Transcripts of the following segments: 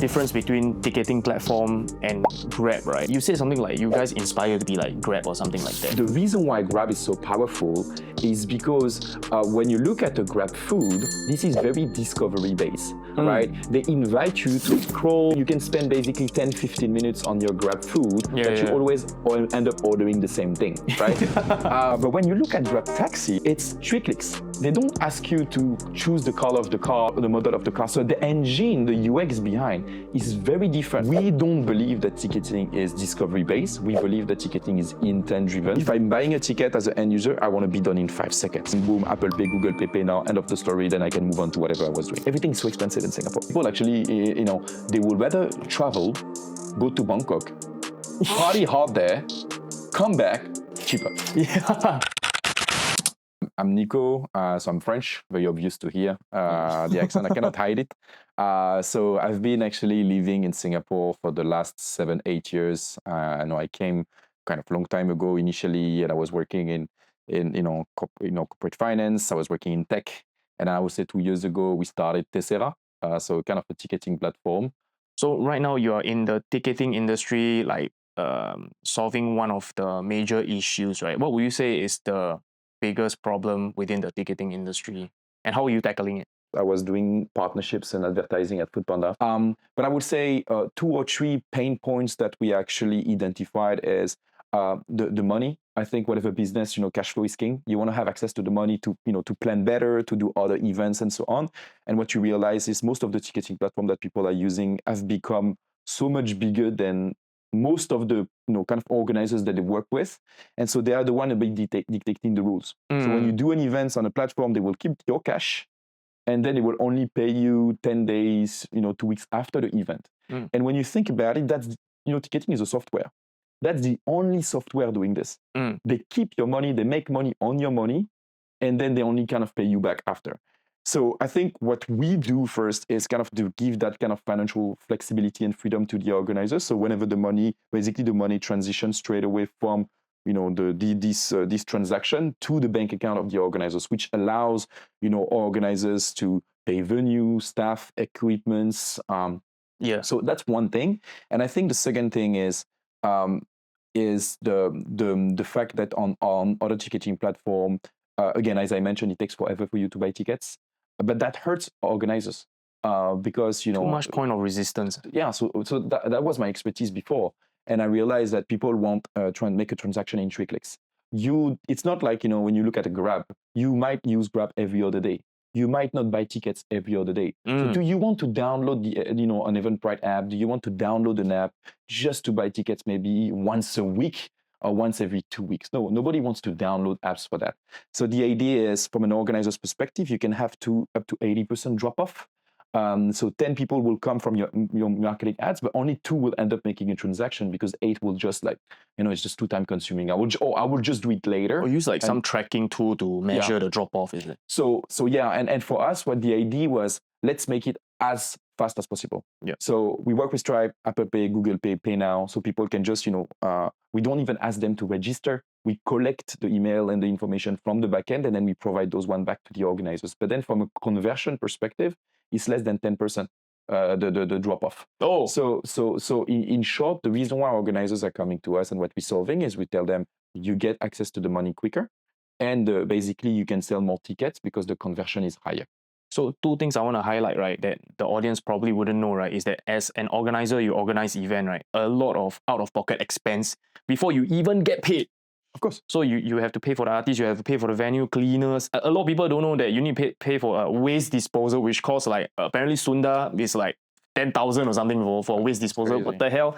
difference between ticketing platform and Grab, right? You said something like you guys inspire to be like Grab or something like that. The reason why Grab is so powerful is because when you look at a Grab food, this is very discovery based, right? They invite you to scroll. You can spend basically 10-15 minutes on your Grab food, you always end up ordering the same thing, right? But when you look at Grab Taxi, it's 3 clicks. They don't ask you to choose the color of the car or the model of the car. So the engine, the UX behind is very different. We don't believe that ticketing is discovery based. We believe that ticketing is intent driven. If I'm buying a ticket as an end user, I want to be done in 5 seconds. And boom, Apple Pay, Google Pay now, end of the story, then I can move on to whatever I was doing. Everything's so expensive in Singapore. People actually, they would rather travel, go to Bangkok, party hard there, come back, cheaper. Yeah. I'm Nico, so I'm French, very obvious to hear the accent, I cannot hide it. So I've been actually living in Singapore for the last 7-8 years. I know I came kind of long time ago initially, and I was working in corporate finance, I was working in tech, and I would say 2 years ago we started Tessera, so kind of a ticketing platform. So right now you are in the ticketing industry, like solving one of the major issues, right? What would you say is the biggest problem within the ticketing industry, and how are you tackling it? I was doing partnerships and advertising at Foodpanda. But I would say 2 or 3 pain points that we actually identified is the money. I think whatever business, cash flow is king. You want to have access to the money to plan better, to do other events and so on. And what you realize is most of the ticketing platform that people are using have become so much bigger than most of the kind of organizers that they work with, and so they are the one dictating the rules. So when you do an event on a platform, they will keep your cash, and then they will only pay you 10 days, 2 weeks after the event. And when you think about it, that's ticketing is a software. That's the only software doing this. They keep your money, they make money on your money, and then they only kind of pay you back after. So I think what we do first is kind of to give that kind of financial flexibility and freedom to the organizers. So whenever the money transitions straight away from this transaction to the bank account of the organizers, which allows organizers to pay venue, staff, equipments. So that's one thing. And I think the second thing is the fact that on other ticketing platform, again, as I mentioned, it takes forever for you to buy tickets. But that hurts organizers because too much point of resistance. Yeah, so that was my expertise before, and I realized that people want try and make a transaction in 3 clicks. It's not like when you look at a Grab, you might use Grab every other day. You might not buy tickets every other day. So do you want to download the an Eventbrite app? Do you want to download an app just to buy tickets maybe once a week? Or once every 2 weeks. No, nobody wants to download apps for that. So the idea is, from an organizer's perspective, you can have up to 80% drop off. So 10 people will come from your marketing ads, but only 2 will end up making a transaction because 8 will just it's just too time consuming. I will just do it later. Or use some tracking tool to measure the drop off, is it? So yeah, and for us, what the idea was, let's make it as fast as possible. Yeah. So we work with Stripe, Apple Pay, Google Pay, Pay Now, so people can just, we don't even ask them to register. We collect the email and the information from the backend, and then we provide those one back to the organizers. But then from a conversion perspective, it's less than 10%, the drop off. Oh. So in short, the reason why organizers are coming to us and what we're solving is we tell them, you get access to the money quicker, and basically you can sell more tickets because the conversion is higher. So 2 things I want to highlight, right, that the audience probably wouldn't know, right, is that as an organizer, you organize event, right, a lot of out-of-pocket expense before you even get paid. Of course. So you have to pay for the artists, you have to pay for the venue, cleaners. A lot of people don't know that you need to pay for waste disposal, which costs apparently Sunda is 10,000 or something for waste disposal. What the hell?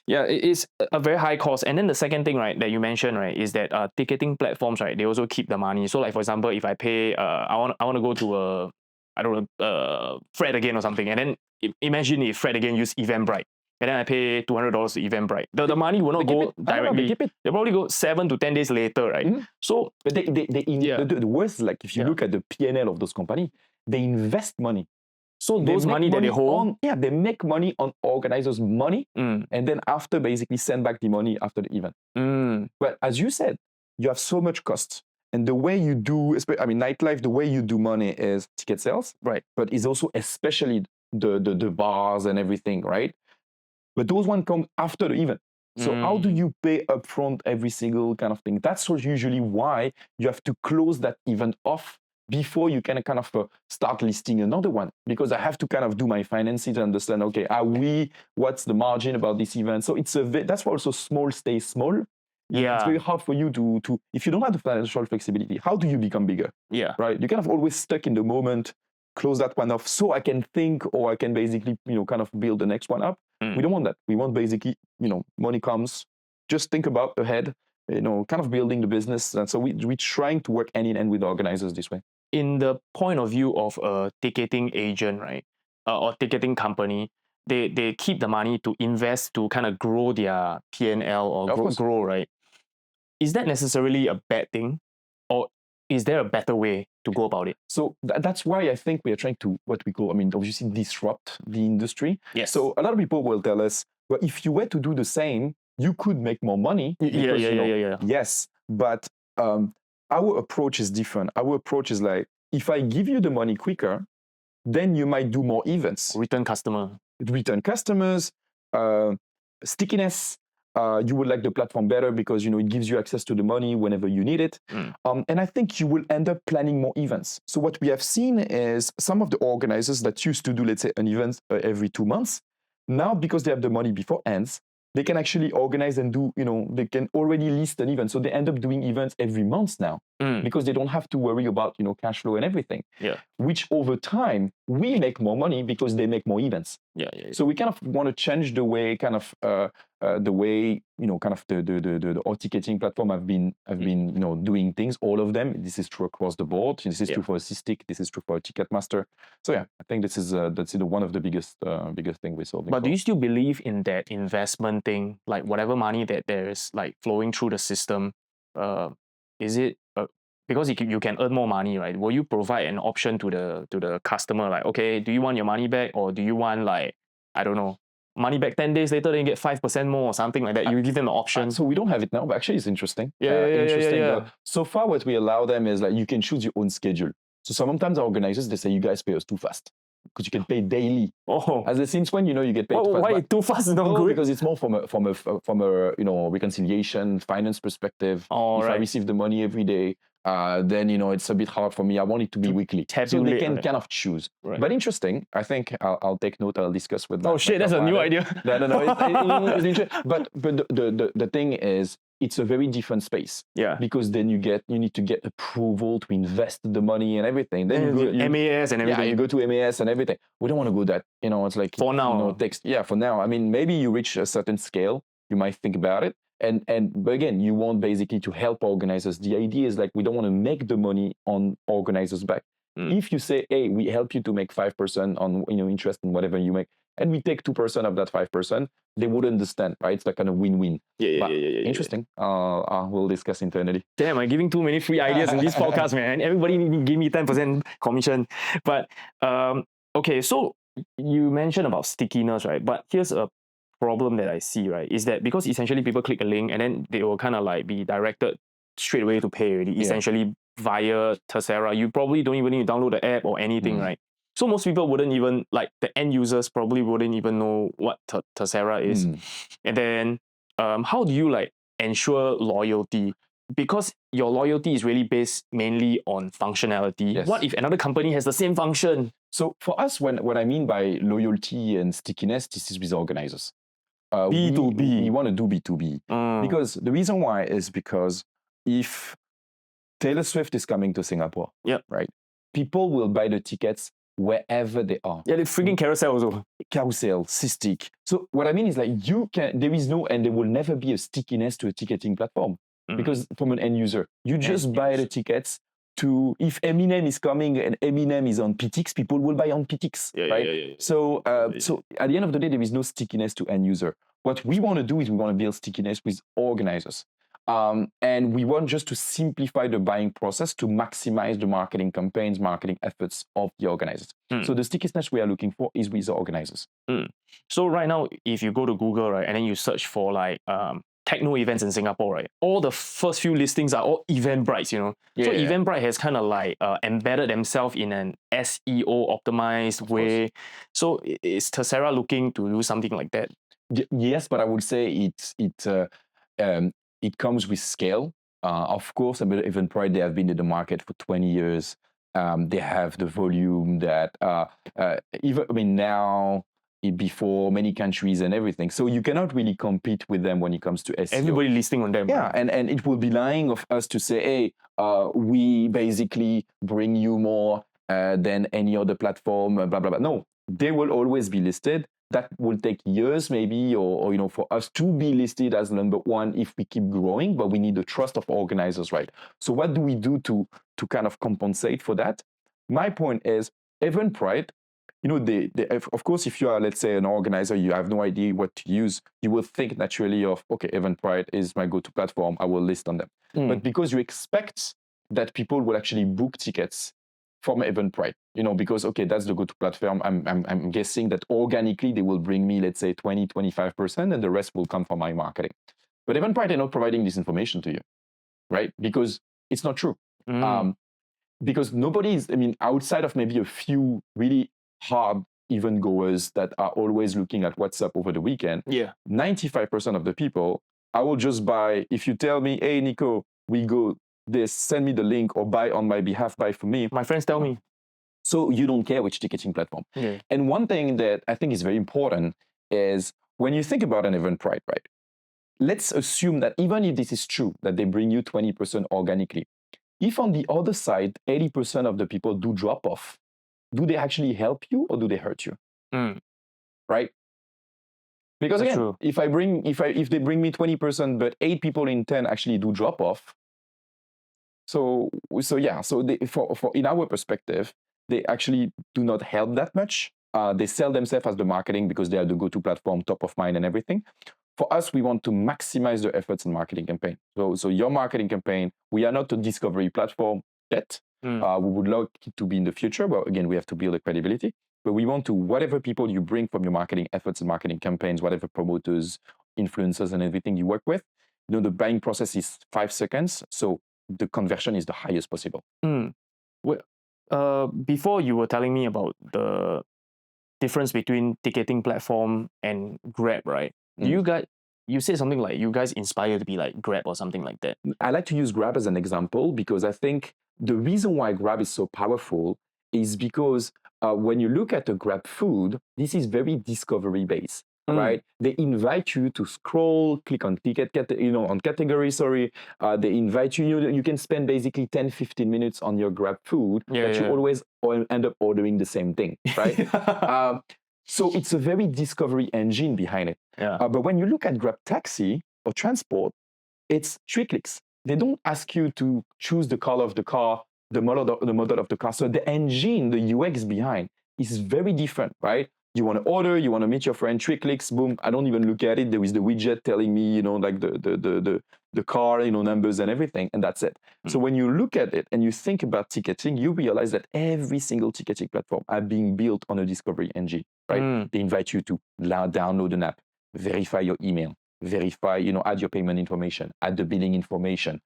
Yeah, it's a very high cost. And then the second thing, right, that you mentioned, right, is that ticketing platforms, right, they also keep the money. So for example, if I pay, I want to go to Fred again or something, and then imagine if Fred again use Eventbrite, and then I pay $200 to Eventbrite. The money will not go directly. They probably go 7 to 10 days later, right? So, but the worst, if you look at the P&L of those companies, they invest money. So those money that they hold, they make money on organizers' money, and then after basically send back the money after the event. But as you said, you have so much costs. And the way you do, Nightlife, the way you do money is ticket sales, right? But it's also especially the bars and everything, right? But those ones come after the event. So how do you pay upfront every single kind of thing? That's usually why you have to close that event off before you can kind of start listing another one, because I have to kind of do my finances and understand, okay, what's the margin about this event? So that's why also small stays small. Yeah. It's very hard for you to if you don't have the financial flexibility, how do you become bigger? Yeah. Right? You're kind of always stuck in the moment, close that one off so I can think, or I can basically, kind of build the next one up. We don't want that. We want basically, money comes, just think about ahead, kind of building the business. And so we're trying to work hand in hand with organizers this way. In the point of view of a ticketing agent, right, or ticketing company, they keep the money to invest to kind of grow their P&L or grow, right? Is that necessarily a bad thing? Or is there a better way to go about it? So that's why I think we are trying to, what we call, obviously disrupt the industry. Yes. So a lot of people will tell us, well, if you were to do the same, you could make more money. Because, Yeah. Yes, but our approach is different. Our approach is like, if I give you the money quicker, then you might do more events. Return customers, stickiness. You will like the platform better because it gives you access to the money whenever you need it. And I think you will end up planning more events. So what we have seen is some of the organizers that used to do, let's say, an event every 2 months, now because they have the money before ends, they can actually organize and do, they can already list an event. So they end up doing events every month now because they don't have to worry about, cash flow and everything. Yeah. Which over time, we make more money because they make more events. Yeah. So we kind of want to change the way kind of the our ticketing platform have been doing things, all of them. This is true across the board. This is true for Assistic. This is true for Ticketmaster. So yeah, I think that's one of the biggest thing we're solving. But do you still believe in that investment thing, like whatever money that there is like flowing through the system? Is it because you can earn more money, right? Will you provide an option to the customer, like, okay, do you want your money back, or do you want, like, I don't know, money back 10 days later, then you get 5% more or something like that? You give them the option. So we don't have it now, but actually it's interesting. Yeah. So far, what we allow them is like you can choose your own schedule. So sometimes our organizers, they say, you guys pay us too fast because you can pay daily. Oh, as since when you get paid too fast? Why too fast is not good? Because it's more from a reconciliation finance perspective. If I receive the money every day, then it's a bit hard for me. I want it to be weekly. So they can kind of choose. Right. But interesting. I think I'll take note. I'll discuss with. Oh shit, that's a new idea. No. It's interesting. But the thing is, it's a very different space. Yeah. Because then you need to get approval to invest the money and everything. Then you go MAS and everything. Yeah, you go to MAS and everything. We don't want to go that. It's like for now. For now. I mean, maybe you reach a certain scale, you might think about it. But again, you want basically to help organizers. The idea is like we don't want to make the money on organizers' back. If you say, hey, we help you to make 5% on interest in whatever you make, and we take 2% of that 5%, they would understand, right? It's like kind of win-win. Yeah. Interesting. We'll discuss internally. Damn, I'm giving too many free ideas in this podcast, man. Everybody give me 10% commission. But okay, so you mentioned about stickiness, right? But here's a problem that I see, right? Is that because essentially people click a link and then they will kind of like be directed straight away to pay already, essentially via Tessera. You probably don't even need to download the app or anything, right? So most people wouldn't even, like the end users probably wouldn't even know what Tessera is. And then how do you like ensure loyalty? Because your loyalty is really based mainly on functionality. Yes. What if another company has the same function? So for us, what I mean by loyalty and stickiness, this is with organizers. B2B. We want to do B2B. Because the reason why is because if Taylor Swift is coming to Singapore, right? People will buy the tickets wherever they are. Yeah, the freaking carousel also. Carousel, Systik. So what I mean is like there is no, and there will never be a stickiness to a ticketing platform. Because from an end user, you just buy the tickets to, if Eminem is coming and Eminem is on PTX, people will buy on PTX, right? Yeah. So at the end of the day, there is no stickiness to end user. What we want to do is we want to build stickiness with organizers. And we want just to simplify the buying process to maximize the marketing campaigns, marketing efforts of the organizers. So the stickiness we are looking for is with the organizers. So right now, if you go to Google, right, and then you search for like techno events in Singapore, right? All the first few listings are all Eventbrite, you know. So Eventbrite has kind of like embedded themselves in an SEO optimized way. So is Tessera looking to do something like that? Yes, but I would say it comes with scale. Of course, I mean, Eventbrite, they have been in the market for 20 years. They have the volume that even, I mean, now before many countries and everything. So you cannot really compete with them when it comes to SEO. Everybody listing on them. Yeah, right? and it will be lying of us to say, hey, we basically bring you more than any other platform, blah, blah, blah. No, they will always be listed. That will take years maybe, or you know, for us to be listed as number one if we keep growing, but we need the trust of organizers, right? So what do we do to kind of compensate for that? My point is, Eventbrite, you know, of course, if you are, let's say, an organizer, you have no idea what to use, you will think naturally of, okay, Eventbrite is my go-to platform, I will list on them. But because you expect that people will actually book tickets from Eventbrite, you know, because, okay, that's the go-to platform, I'm guessing that organically they will bring me, let's say, 20, 25%, and the rest will come from my marketing. But Eventbrite are not providing this information to you, right? Because it's not true. Because nobody is, I mean, outside of maybe a few really hard event goers that are always looking at WhatsApp over the weekend, 95% of the people, I will just buy, if you tell me, hey, Nico, we go this, send me the link, or buy on my behalf, buy for me. My friends tell me. So you don't care which ticketing platform. And one thing that I think is very important is when you think about an Eventbrite, right? Let's assume that even if this is true, that they bring you 20% organically, if on the other side, 80% of the people do drop off, do they actually help you or do they hurt you? Right? Because That's again, true. if they bring me 20%, but 8 people in 10 actually do drop off. So for in our perspective, they actually do not help that much. They sell themselves as the marketing because they are the go-to platform, top of mind and everything. For us, we want to maximize the efforts in marketing campaign. So your marketing campaign, we are not a discovery platform yet. We would like it to be in the future, but again, we have to build a credibility. But we want to, whatever people you bring from your marketing efforts and marketing campaigns, whatever promoters, influencers, and everything you work with, you know, the buying process is 5 seconds. So the conversion is the highest possible. Well, before you were telling me about the difference between ticketing platform and Grab, right? You said something like you guys inspire to be like Grab or something like that. I like to use Grab as an example because I think the reason why Grab is so powerful is because when you look at a Grab food, this is very discovery based. Right? They invite you to scroll, click on on category, sorry. They invite you, you can spend basically 10, 15 minutes on your Grab food, but you always end up ordering the same thing, right? So it's a very discovery engine behind it. But when you look at Grab Taxi or transport, it's 3 clicks. They don't ask you to choose the color of the car, the model of the car. So the engine, the UX behind is very different, right? You want to order, you want to meet your friend, 3 clicks, boom. I don't even look at it. There is the widget telling me, you know, like the car, you know, numbers and everything, and that's it. So when you look at it and you think about ticketing, you realize that every single ticketing platform are being built on a discovery engine, right? They invite you to download an app, verify your email, verify, you know, add your payment information, add the billing information.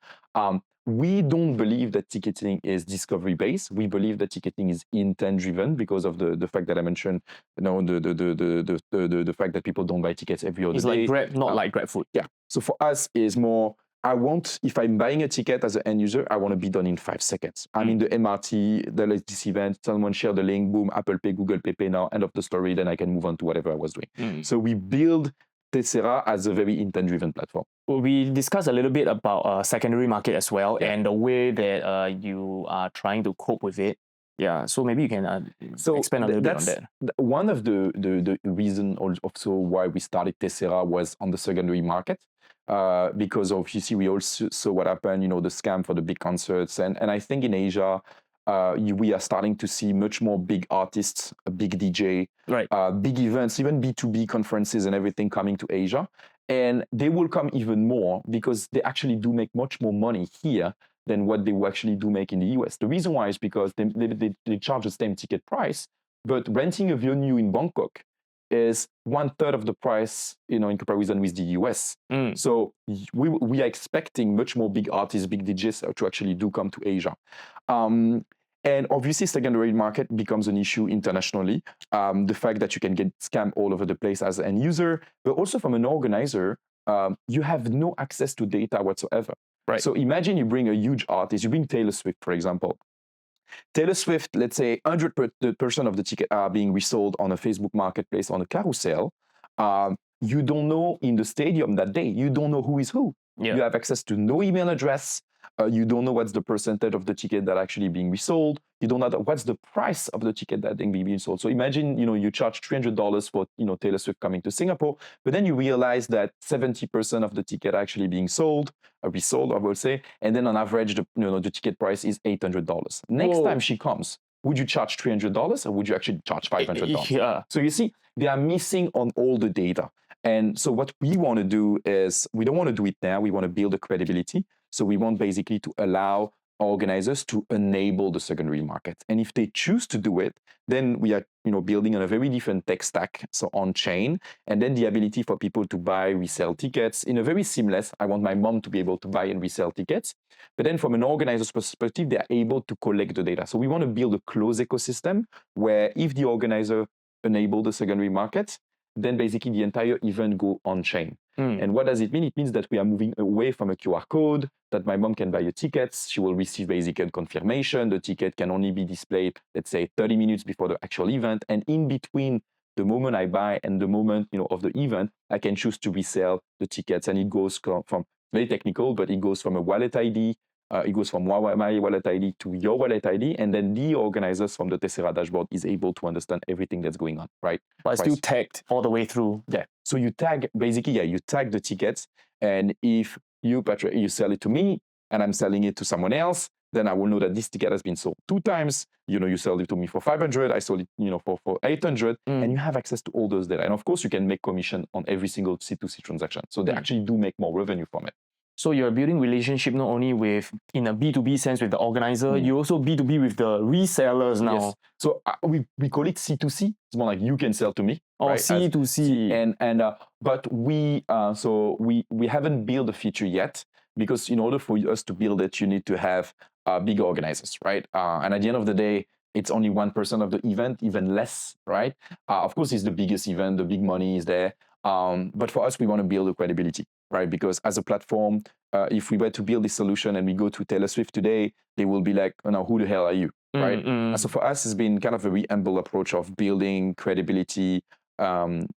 We don't believe that ticketing is discovery based. We believe that ticketing is intent driven because of the fact that I mentioned, you know, the fact that people don't buy tickets every other day. It's like Grab, not like Grab food. Yeah. So for us is more, if I'm buying a ticket as an end user, I want to be done in 5 seconds. I'm in the MRT, this event, someone share the link, boom, Apple Pay, Google Pay now, end of the story, then I can move on to whatever I was doing. So we build Tessera as a very intent-driven platform. Well, we discussed a little bit about secondary market as well and the way that you are trying to cope with it. Yeah, so maybe you can expand a little bit on that. One of the reason also why we started Tessera was on the secondary market. Because obviously we also saw what happened, you know, the scam for the big concerts. And I think in Asia, we are starting to see much more big artists, a big DJ, big events, even B2B conferences and everything coming to Asia. And they will come even more because they actually do make much more money here than what they will actually do make in the US. The reason why is because they charge the same ticket price, but renting a venue in Bangkok is 1/3 of the price, in comparison with the US. So we are expecting much more big artists, big DJs to actually do come to Asia. And obviously, secondary market becomes an issue internationally. The fact that you can get scammed all over the place as an end user, but also from an organizer, you have no access to data whatsoever. Right. So imagine you bring a huge artist, you bring Taylor Swift, for example. Taylor Swift, let's say 100% of the tickets are being resold on a Facebook marketplace, on a carousel. You don't know in the stadium that day, you don't know who is who. Yeah. You have access to no email address. You don't know what's the percentage of the ticket that are actually being resold. You don't know what's the price of the ticket that being sold. So imagine, you charge $300 for, Taylor Swift coming to Singapore, but then you realize that 70% of the ticket are actually being resold, I will say, and then on average, the ticket price is $800. Next time she comes, would you charge $300 or would you actually charge $500? Yeah. So you see, they are missing on all the data. And so what we want to do is, we don't want to do it now. We want to build a credibility. So we want basically to allow organizers to enable the secondary market. And if they choose to do it, then we are building on a very different tech stack, so on chain, and then the ability for people to buy, resell tickets in a very seamless. I want my mom to be able to buy and resell tickets. But then from an organizer's perspective, they are able to collect the data. So we want to build a closed ecosystem where if the organizer enable the secondary market, then basically the entire event go on-chain. And what does it mean? It means that we are moving away from a QR code, that my mom can buy a ticket, she will receive basically a confirmation, the ticket can only be displayed, let's say 30 minutes before the actual event, and in between the moment I buy and the moment of the event, I can choose to resell the tickets, and it goes from, very technical, but it goes from a wallet ID, it goes from my wallet ID to your wallet ID, and then the organizers from the Tessera dashboard is able to understand everything that's going on, right? But it's still tagged all the way through. Yeah. So you tag, basically, you tag the tickets, and if you, Patrick, you sell it to me, and I'm selling it to someone else, then I will know that this ticket has been sold 2 times. You sold it to me for 500, I sold it, for 800, and you have access to all those data. And of course, you can make commission on every single C2C transaction. So they actually do make more revenue from it. So you're building relationship not only in a B2B sense with the organizer, you also B2B with the resellers now. Yes. So we call it C2C. It's more like you can sell to me. Oh, right? C2C. But we haven't built a feature yet, because in order for us to build it, you need to have big organizers, right? And at the end of the day, it's only 1% of the event, even less, right? Of course, it's the biggest event, the big money is there. But for us, we want to build a credibility, right? Because as a platform, if we were to build this solution and we go to Taylor Swift today, they will be like, oh, no, who the hell are you, right? And so for us, it's been kind of a very humble approach of building credibility,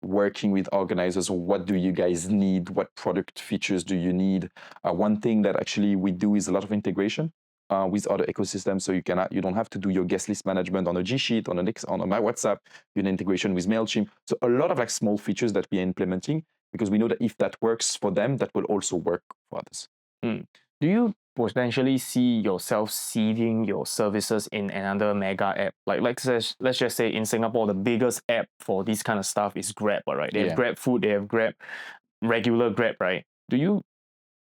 working with organizers. What do you guys need? What product features do you need? One thing that actually we do is a lot of integration with other ecosystems. So you don't have to do your guest list management on a G Sheet, on my WhatsApp, you have integration with MailChimp. So a lot of small features that we are implementing, because we know that if that works for them, that will also work for others. Do you potentially see yourself seeding your services in another mega app? Like let's just say in Singapore, the biggest app for this kind of stuff is Grab, right? They have Grab Food, they have regular Grab, right? Do you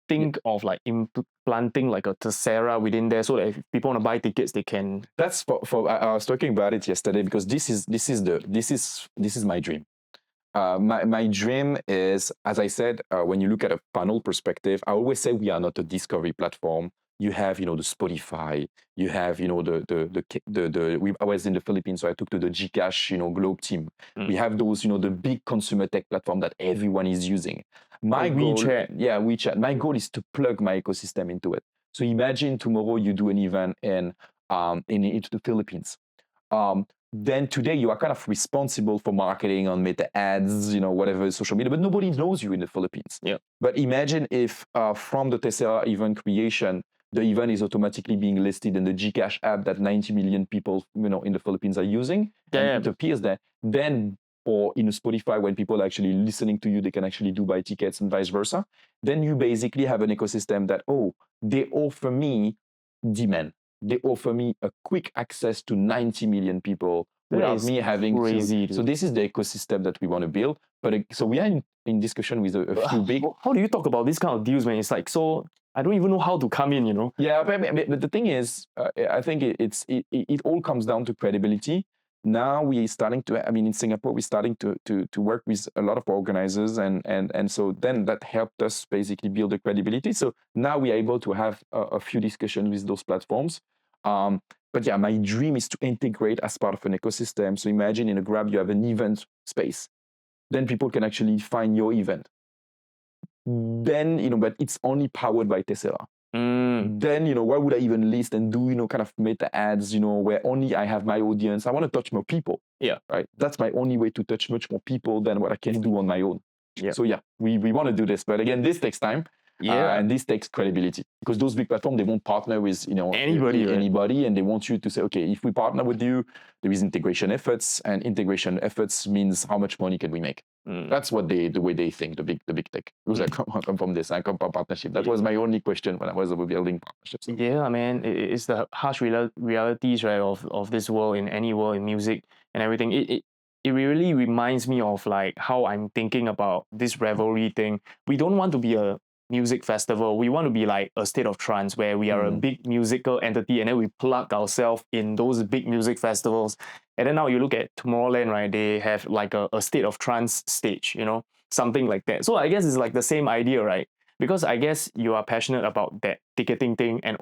think of implanting like a tessera within there, so that if people want to buy tickets, they can? That's I was talking about it yesterday, because this is my dream. My dream is, as I said, when you look at a funnel perspective, I always say we are not a discovery platform. You have, the Spotify. You have, I was in the Philippines, so I took to the Gcash, Globe team. We have those, the big consumer tech platform that everyone is using. My goal, WeChat. My goal is to plug my ecosystem into it. So imagine tomorrow you do an event in the Philippines. Then today you are kind of responsible for marketing on Meta ads, whatever social media, but nobody knows you in the Philippines. Yeah. But imagine if from the Tessera event creation, the event is automatically being listed in the Gcash app that 90 million people, in the Philippines are using. It appears there. Then, or in a Spotify, when people are actually listening to you, they can actually buy tickets and vice versa. Then you basically have an ecosystem that, they offer me demand. They offer me a quick access to 90 million people without me having crazy, to. So this is the ecosystem that we want to build. But so we are in discussion with a few big. How do you talk about this kind of deals, man? It's like, so I don't even know how to come in, Yeah, but the thing is, I think it all comes down to credibility. now we're starting to, I mean, in Singapore, we're starting to work with a lot of organizers, and so then that helped us basically build the credibility. So now we're able to have a few discussions with those platforms. But yeah, my dream is to integrate as part of an ecosystem. So imagine in a Grab, you have an event space. Then people can actually find your event. Then, but it's only powered by Tessera. Then, why would I even list and do, kind of meta ads, where only I have my audience? I want to touch more people. Yeah. Right. That's my only way to touch much more people than what I can do on my own. Yeah. So yeah, we want to do this. But again, this takes time. Yeah. And this takes credibility, because those big platforms, they won't partner with, anybody, and they want you to say, okay, if we partner with you, there is integration efforts, and integration efforts means how much money can we make. That's what the way they think, the big tech. Because I come from this, I come from partnership. That was my only question when I was building partnerships. Yeah, man, it's the harsh realities, right, of this world, in any world, in music and everything. It really reminds me of like how I'm thinking about this revelry thing. We don't want to be a music festival. We want to be like a state of trance where we are a big musical entity, and then we plug ourselves in those big music festivals. And then now you look at Tomorrowland, right? They have like a state of trance stage, something like that. So I guess it's like the same idea, right? Because I guess you are passionate about that ticketing thing, and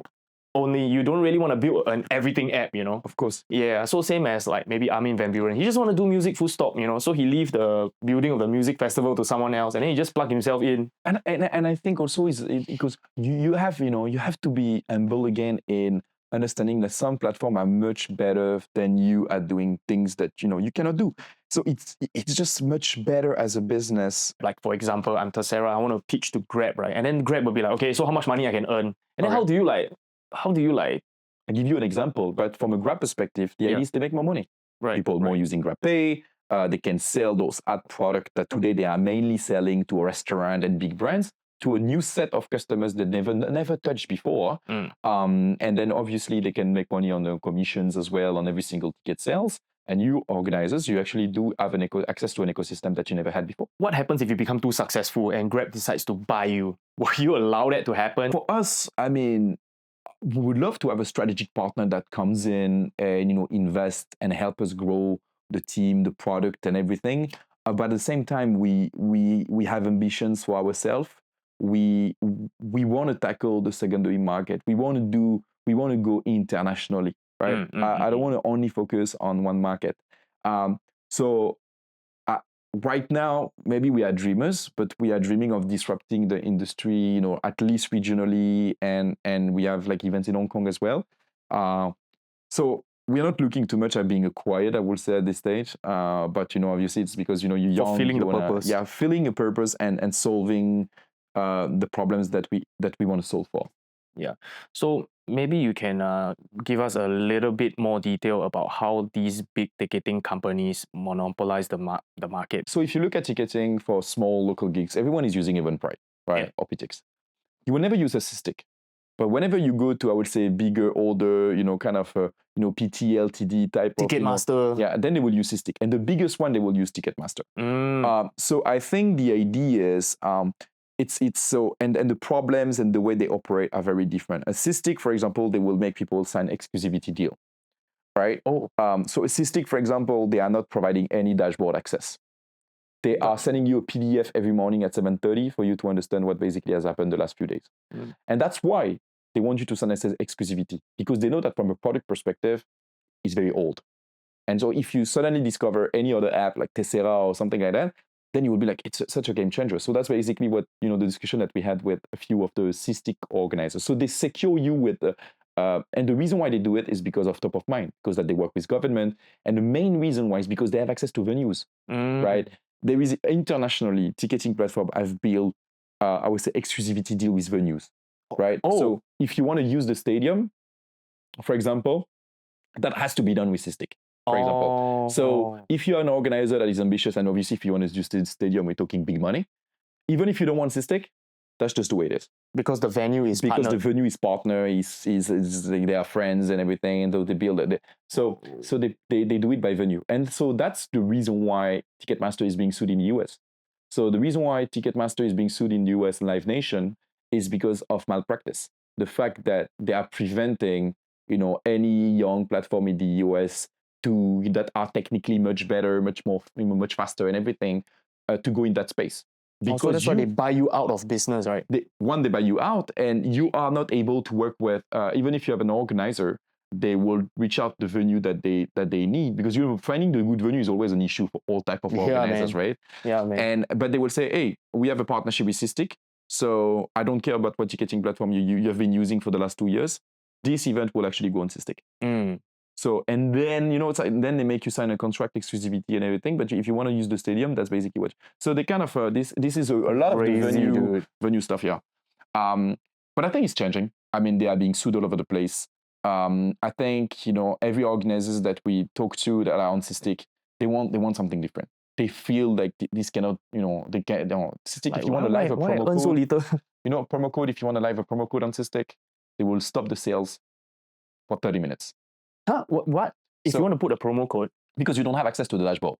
only you don't really want to build an everything app, Of course. Yeah, so same as like maybe Armin van Buuren. He just want to do music full stop, So he leave the building of the music festival to someone else, and then he just plug himself in. And I think also is because you have to be humble again in understanding that some platforms are much better than you at doing things that you cannot do. So it's just much better as a business. Like for example, I'm tessera. I want to pitch to Grab, right? And then Grab will be like, okay, so how much money I can earn? And then how do you like? I give you an example, but from a Grab perspective, the idea is to make more money. Right. People more using Grab Pay. They can sell those ad products that today they are mainly selling to a restaurant and big brands to a new set of customers that never touched before. And then obviously they can make money on the commissions as well on every single ticket sales. And you organizers, you actually do have access to an ecosystem that you never had before. What happens if you become too successful and Grab decides to buy you? Will you allow that to happen? For us, I mean, we would love to have a strategic partner that comes in and invest and help us grow the team, the product, and everything. But at the same time, we have ambitions for ourselves. We want to tackle the secondary market. We want to go internationally, right? I don't want to only focus on one market. So right now, maybe we are dreamers, but we are dreaming of disrupting the industry, at least regionally, and we have like events in Hong Kong as well. So we are not looking too much at being acquired, I would say, at this stage. But obviously, it's because you're young, fulfilling the purpose. Yeah, filling a purpose and solving the problems that we want to solve for. Yeah. So maybe you can give us a little bit more detail about how these big ticketing companies monopolize the market. So if you look at ticketing for small local gigs, everyone is using Eventbrite, right? Or PTX. You will never use a stick. But whenever you go to, I would say, bigger, older, kind of, PT, LTD type of Ticketmaster. Yeah, then they will use stick. And the biggest one, they will use Ticketmaster. So I think the idea is, it's so, and the problems and the way they operate are very different. A Sysdig, for example, they will make people sign exclusivity deal, right? So a Sysdig, for example, they are not providing any dashboard access. They are sending you a PDF every morning at 7:30 for you to understand what basically has happened the last few days. And that's why they want you to sign exclusivity, because they know that from a product perspective, it's very old. And so if you suddenly discover any other app like Tessera or something like that, then you will be like, it's such a game changer. So that's basically what, the discussion that we had with a few of the Sysdig organizers. So they secure you with and the reason why they do it is because of top of mind, because that they work with government. And the main reason why is because they have access to venues, right? There is internationally ticketing platform have built, I would say, exclusivity deal with venues, right? So if you want to use the stadium, for example, that has to be done with Sysdig, for example. So if you're an organizer that is ambitious, and obviously if you want to use the stadium, we're talking big money. Even if you don't want Sysdig, that's just the way it is. Because the venue is the venue is partner, is they are friends and everything, and so they build it. So they do it by venue. And so that's the reason why Ticketmaster is being sued in the US. So the reason why Ticketmaster is being sued in the US and Live Nation is because of malpractice. The fact that they are preventing, any young platform in the US that are technically much better, much more, much faster and everything to go in that space. Because so that's why they buy you out of business, right? They buy you out, and you are not able to work with, even if you have an organizer, they will reach out the venue that they need, because finding the good venue is always an issue for all type of organizers, right? Yeah, man. But they will say, hey, we have a partnership with Cystic, so I don't care about what ticketing platform you have been using for the last 2 years. This event will actually go on Cystic. So, and then, then they make you sign a contract, exclusivity and everything. But if you want to use the stadium, that's basically what. So they kind of, this is a lot of the venue stuff, yeah. But I think it's changing. I mean, they are being sued all over the place. I think, every organizers that we talk to that are on Cystic, they want something different. They feel like this cannot, they can't, Cystic, like, if you want to live a promo code, so little? Promo code, if you want to live a promo code on Cystic, they will stop the sales for 30 minutes. Huh? What? If you want to put a promo code? Because you don't have access to the dashboard.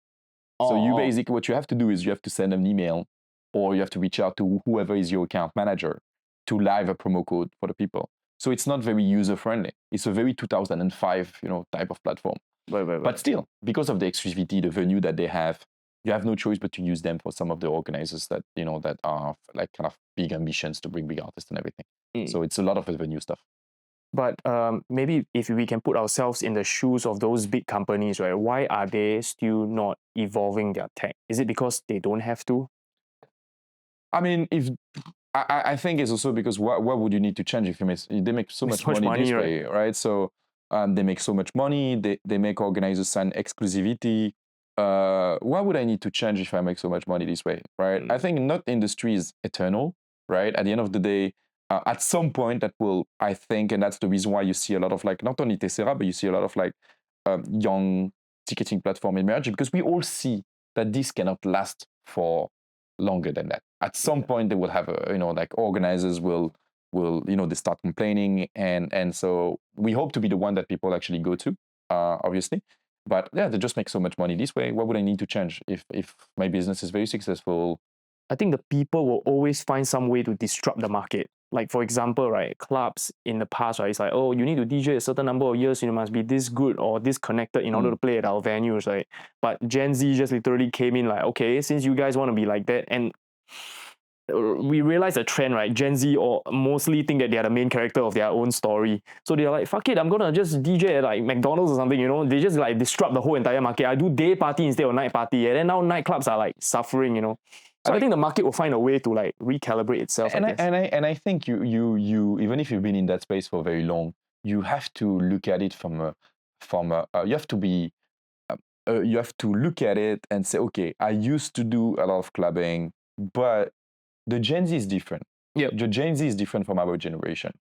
So you basically, what you have to do is you have to send an email, or you have to reach out to whoever is your account manager to live a promo code for the people. So it's not very user-friendly. It's a very 2005, type of platform. Right. But still, because of the exclusivity, the venue that they have, you have no choice but to use them for some of the organizers that, that are like kind of big ambitions to bring big artists and everything. So it's a lot of the venue stuff. But maybe if we can put ourselves in the shoes of those big companies, right? Why are they still not evolving their tech? Is it because they don't have to? I mean, I think it's also because what would you need to change if they make so much money this way, right? So they make so much money, they make organizers sign exclusivity. Why would I need to change if I make so much money this way, right? I think not industry is eternal, right? At the end of the day, at some point that will, I think, and that's the reason why you see a lot of like, not only Tessera, but you see a lot of like young ticketing platform emerging, because we all see that this cannot last for longer than that. At some point they will have like organizers will they start complaining, and so we hope to be the one that people actually go to, obviously. But yeah, they just make so much money this way. What would I need to change if my business is very successful? I think the people will always find some way to disrupt the market. Like, for example, right, clubs in the past, right, it's like, oh, you need to DJ a certain number of years, you must be this good or this connected in order to play at our venues, right? But Gen Z just literally came in like, okay, since you guys want to be like that, and we realize a trend, right? Gen Z or mostly think that they are the main character of their own story. So they're like, fuck it, I'm gonna just DJ at like McDonald's or something, They just like disrupt the whole entire market. I do day party instead of night party. And then now nightclubs are like suffering, So I think the market will find a way to like recalibrate itself. And I think you even if you've been in that space for very long, you have to look at it you have to be you have to look at it and say, okay, I used to do a lot of clubbing, but the Gen Z is different. Yeah, the Gen Z is different from our generation.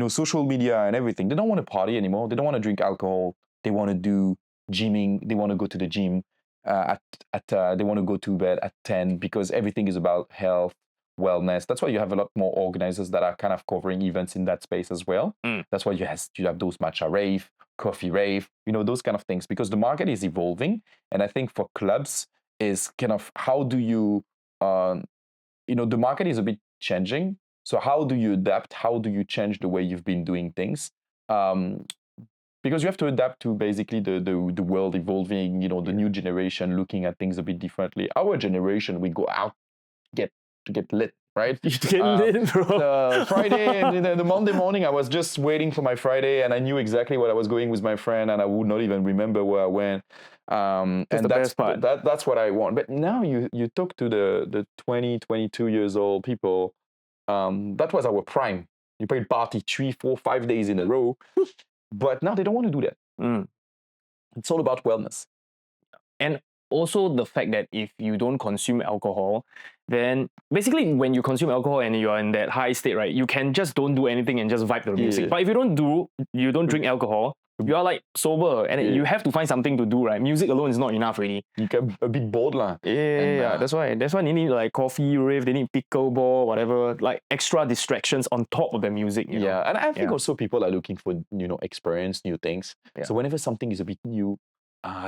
Social media and everything. They don't want to party anymore. They don't want to drink alcohol. They want to do gymming. They want to go to the gym. They want to go to bed at 10 because everything is about health, wellness. That's why you have a lot more organizers that are kind of covering events in that space as well. That's why you have those matcha rave, coffee rave, those kind of things, because the market is evolving. And I think for clubs is kind of how do you, the market is a bit changing. So how do you adapt? How do you change the way you've been doing things? Because you have to adapt to basically the world evolving, the new generation looking at things a bit differently. Our generation, we go out to get lit, right? You get lit, bro. The Friday, the Monday morning, I was just waiting for my Friday, and I knew exactly what I was going with my friend, and I would not even remember where I went. That's the best part. That's what I want. But now you talk to the 20, 22 years old people. That was our prime. You played party 3, 4, 5 days in a row. But now they don't want to do that. It's all about wellness. And also the fact that if you don't consume alcohol, then basically when you consume alcohol and you're in that high state, right, you can just don't do anything and just vibe to the music. But if you don't drink alcohol, you are like sober, and you have to find something to do, right? Music alone is not enough, really. You get a bit bored, lah. Yeah. That's why they need like coffee rave, they need pickleball, whatever, like extra distractions on top of the music. You know? And I think also people are looking for experience, new things. So whenever something is a bit new,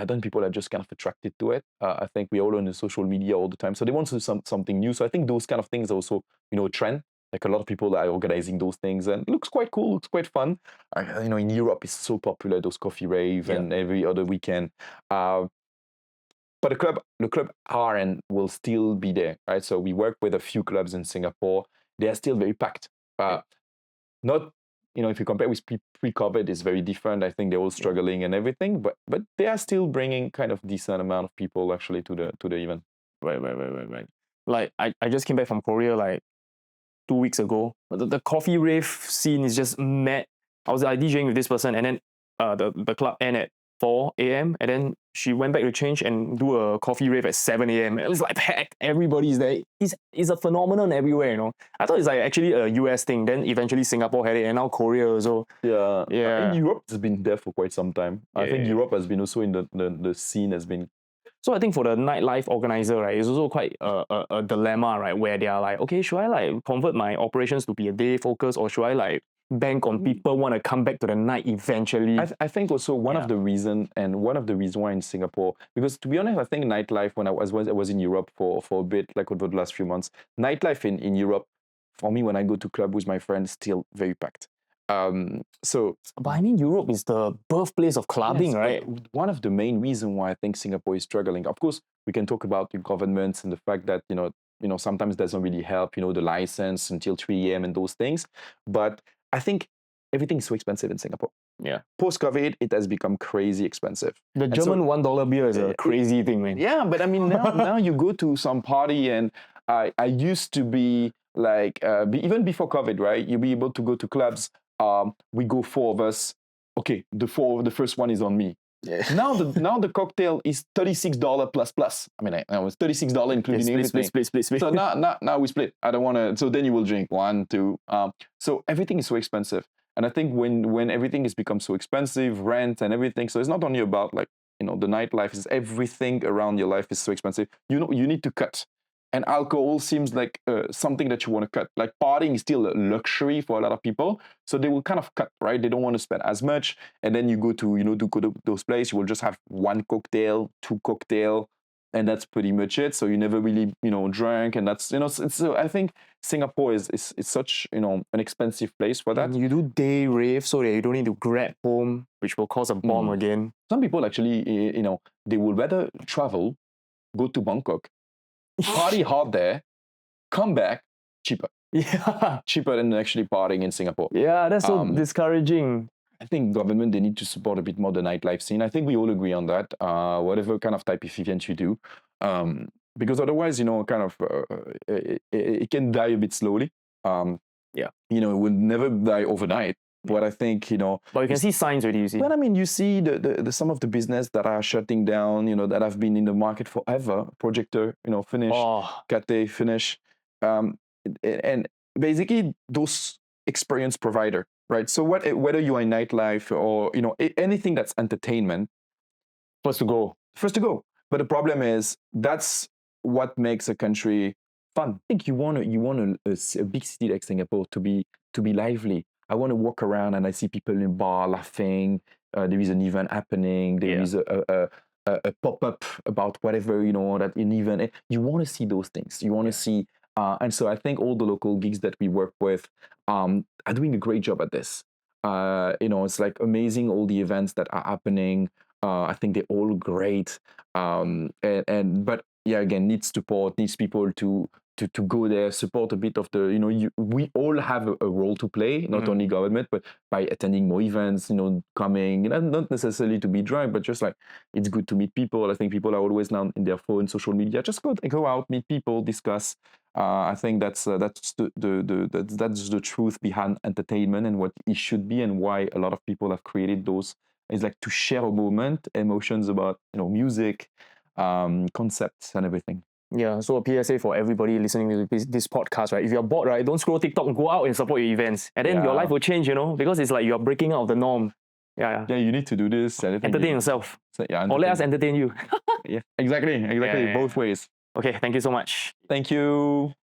then people are just kind of attracted to it. I think we all on the social media all the time, so they want to do something new. So I think those kind of things are also trend. Like a lot of people are organizing those things, and it looks quite cool, looks quite fun. In Europe, it's so popular, those coffee rave and every other weekend. But the club are and will still be there, right? So we work with a few clubs in Singapore. They are still very packed. Not, if you compare with pre-COVID, it's very different. I think they're all struggling and everything, but they are still bringing kind of decent amount of people actually to the event. Right. Like I just came back from Korea like 2 weeks ago. The coffee rave scene is just mad. I was like DJing with this person, and then the club ended at 4 a.m. and then she went back to change and do a coffee rave at 7 a.m. It was like packed. Everybody's there. It's a phenomenon everywhere, I thought it's like actually a US thing. Then eventually Singapore had it, and now Korea also. Yeah. Yeah. Europe has been there for quite some time. I think Europe has been also in the scene has been. So I think for the nightlife organizer, right, it's also quite a dilemma, right, where they are like, okay, should I like convert my operations to be a day focus, or should I like bank on people want to come back to the night eventually? I think also one of the reason why in Singapore, because to be honest, I think nightlife when I was in Europe for a bit, like over the last few months, nightlife in Europe, for me when I go to club with my friends, still very packed. But I mean, Europe is the birthplace of clubbing, right? One of the main reasons why I think Singapore is struggling, of course, we can talk about the governments and the fact that sometimes doesn't really help, the license until 3 a.m. and those things. But I think everything is so expensive in Singapore. Yeah. Post-COVID, it has become crazy expensive. The German $1 beer is a crazy thing, man. Yeah, but I mean now you go to some party, and I used to be like even before COVID, right? You'll be able to go to clubs. We go 4 of us. Okay, the first one is on me. Yeah. Now the cocktail is $36 plus. I mean, I was $36 including everything. Split. So now we split. I don't want to. So then you will drink 1, 2. So everything is so expensive, and I think when everything has become so expensive, rent and everything. So it's not only about like the nightlife. Is everything around your life is so expensive. You need to cut. And alcohol seems like something that you want to cut. Like partying is still a luxury for a lot of people, so they will kind of cut, right? They don't want to spend as much, and then you go to those places, you will just have 1 cocktail, 2 cocktail, and that's pretty much it. So you never really drink, and that's So I think Singapore is such an expensive place for that. You do day rave so that you don't need to grab home, which will cause a bomb again. Some people actually they would rather travel, go to Bangkok, party hard there, come back cheaper. Yeah. Cheaper than actually partying in Singapore. Yeah, that's so discouraging. I think government, they need to support a bit more the nightlife scene. I think we all agree on that, whatever kind of type of event you do. Because otherwise, it can die a bit slowly. It will never die overnight. But I think, But you can see signs already, you see. Well, I mean, you see the some of the business that are shutting down, that have been in the market forever. Projector, finish. Cathay, finish. And basically, those experience provider, right? So whether you are in nightlife or, anything that's entertainment. First to go. But the problem is, that's what makes a country fun. I think you want a big city like Singapore to be lively. I want to walk around and I see people in a bar laughing. There is an event happening. There is a pop-up about whatever, that an event. You want to see those things. You want to see. And so I think all the local gigs that we work with are doing a great job at this. It's like amazing, all the events that are happening. I think they're all great. But yeah, again, needs support, needs people to go there, support a bit of the, we all have a role to play, not only government, but by attending more events, coming, not necessarily to be drunk, but just like, it's good to meet people. I think people are always now in their phone, social media, just go out, meet people, discuss. I think that's the truth behind entertainment and what it should be, and why a lot of people have created those, is like to share a moment, emotions about, music, concepts and everything. Yeah, so a PSA for everybody listening to this podcast, right? If you're bored, right, don't scroll TikTok, go out and support your events. And then your life will change, because it's like you're breaking out of the norm. Yeah, you need to do this. Entertain yourself. Or let us entertain you. Yeah, exactly. Both ways. Okay, thank you so much. Thank you.